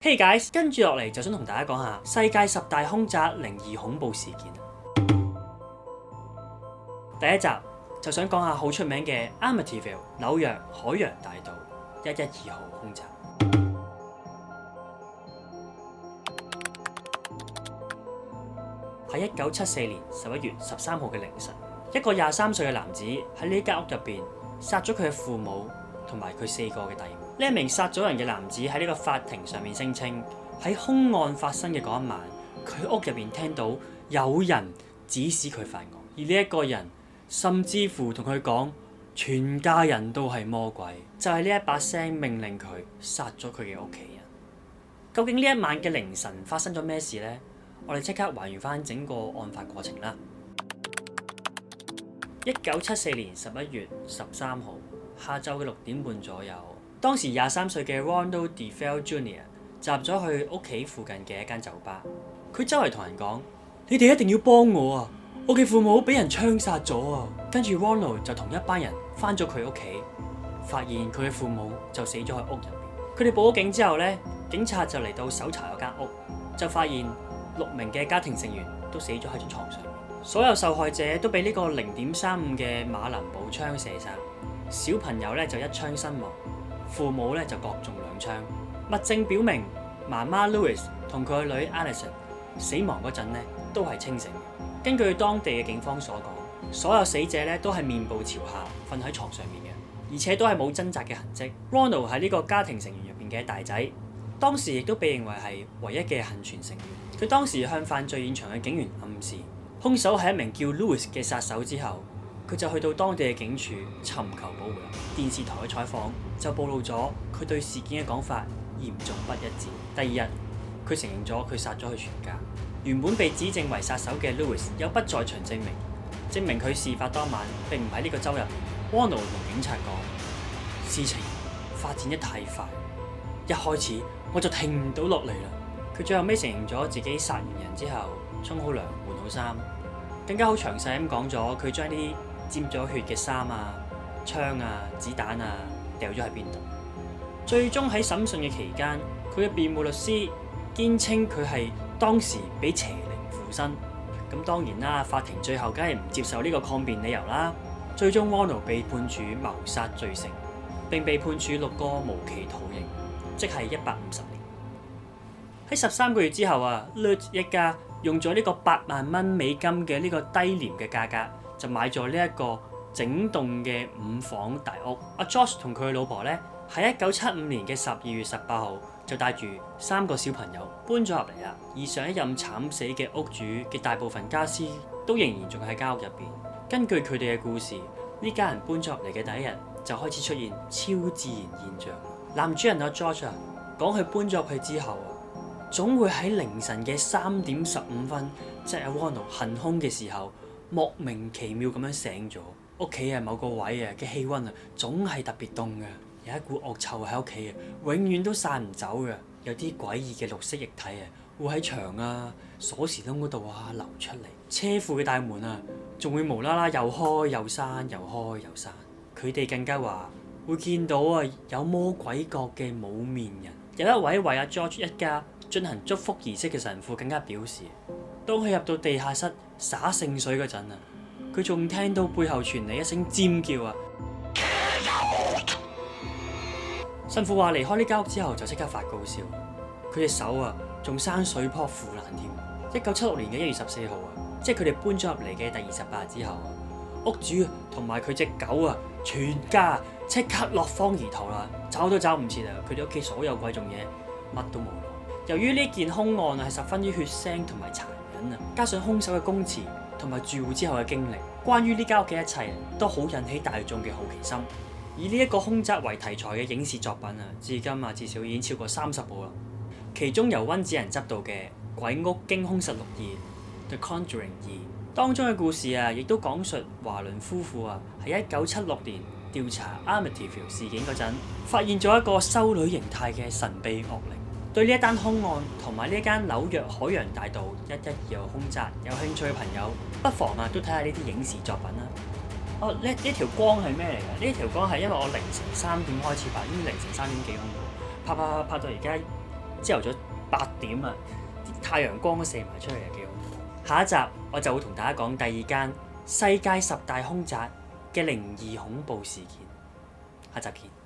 Hey guys，跟住落嚟就想同大家講下世界10大兇宅靈異恐怖事件。第一集就想講下好出名嘅 Amityville 紐約海洋大道112號兇宅。喺1974年11月13號嘅凌晨，一個23歲嘅男子喺呢間屋入邊殺咗佢嘅父母同埋佢4個嘅弟妹。呢一名殺咗人嘅男子喺呢個法庭上面聲稱，喺兇案發生嘅嗰一晚，佢屋入邊聽到有人指使佢犯案，而呢一個人甚至乎同佢講全家人都係魔鬼，就係呢一把聲命令佢殺咗佢嘅屋企人。究竟呢一晚嘅凌晨發生咗咩事呢？我哋即刻還原翻整個案發過程啦。1974年11月13號下晝嘅6點半左右，當時23歲嘅 Ronald DeFeo Jr. 集咗去屋企附近嘅一間酒吧，佢周圍同人講：你哋一定要幫我啊！我嘅父母俾人槍殺咗啊！跟住 Ronald 就同一班人翻咗佢屋企，發現佢嘅父母就死咗喺屋入邊。佢哋報咗警之後呢，警察就嚟到搜查嗰間屋，就發現6名嘅家庭成員都死咗喺張床上面。所有受害者都俾呢個0.35嘅馬林步槍射殺，小朋友咧就一槍身亡，父母咧就各中2槍。物證表明，媽媽 Louis 同佢個女 Allison 死亡嗰陣咧都係清醒嘅。根據當地嘅警方所講，所有死者咧都係面部朝下瞓喺床上面嘅，而且都係冇掙扎嘅痕跡。Ronald 係呢個家庭成員入邊嘅大仔，當時亦都被認為係唯一嘅幸存成員。佢當時向犯罪現場嘅警員暗示，兇手係一名叫 Louis 嘅殺手之後，佢就去到當地嘅警署尋求保護。電視台嘅採訪就暴露咗佢對事件嘅講法嚴重不一致。第二日，佢承認咗佢殺咗佢全家。原本被指證為殺手嘅 Louis 有不在場證明，證明佢事發當晚並唔喺呢個州入邊。Ronald 同警察講：事情發展得太快，一開始我就停唔到落嚟啦。佢最後尾承認咗自己殺完人之後，沖好涼換好衫，更加好詳細咁講咗佢將啲沾咗血嘅衫啊、槍啊、子彈啊掉咗喺邊度。最終喺審訊嘅期間，佢嘅辯護律師堅稱佢係當時俾邪靈附身。咁當然啦，法庭最後梗係唔接受呢個抗辯理由啦。最終 Ronald 被判處謀殺罪成，並被判處6個無期徒刑，即係150年。喺13個月之後啊 Lutz 一家用咗呢個8萬蚊美金嘅呢個低廉嘅價格，就買咗呢一個整棟嘅5房大屋。阿 Josh 同佢嘅老婆咧，喺1975年嘅12月18號就帶住3個小朋友搬咗入嚟啦。而上一任慘死嘅屋主嘅大部分家私都仍然仲喺間屋入邊。根據佢哋嘅故事，呢家人搬咗入嚟嘅第一日就開始出現超自然現象。男主人阿 George 講佢搬咗入去之後，總會喺凌晨嘅3點15分，即係 Ronald 行兇嘅時候，莫名其妙咁樣醒咗。屋企某個位嘅氣溫總係特別凍嘅，有一股惡臭喺屋企永遠都散唔走嘅。有啲詭異嘅綠色液體會喺牆鎖匙窿嗰度流出嚟。車庫嘅大門仲會無啦啦又開又閂，又開又閂。佢哋更加話會見到有魔鬼角嘅冇面人。有一位為阿 George 一家進行祝福儀式嘅神父更加表示，當佢入到地下室灑聖水嗰陣佢仲聽到背後傳嚟一聲尖叫神父話離開呢間屋之後就即刻發高燒，佢隻手仲生水泡腐爛添。1976年嘅1月14號即係佢哋搬咗入嚟嘅第28日之後，屋主同埋佢隻狗全家即刻落荒而逃啦，找都找唔切佢哋屋企所有貴重嘢乜都冇。由於呢件兇案係十分於血腥同埋殘忍加上兇手嘅供詞同埋住戶之後嘅經歷，關於呢間屋嘅一切都好引起大眾嘅好奇心。以呢一個兇宅為題材嘅影視作品至今至少已經超過30部啦。其中由溫子仁執導嘅《鬼屋驚兇實錄2 The Conjuring 2》當中嘅故事亦都講述華倫夫婦喺1976年調查 Amityville 事件嗰陣，發現咗一個修女形態嘅神秘惡靈。對呢一單兇案同埋呢一間紐約海洋大道112號兇宅有興趣嘅朋友，不妨都睇下呢啲影視作品啦。呢條光係咩嚟㗎？呢條光係因為我凌晨3點開始拍，已經凌晨3點幾恐怖，拍到而家朝頭早8點啊，啲太陽光都射埋出嚟，幾好。下一集我就會同大家講第二間世界10大兇宅嘅靈異恐怖事件。下集見。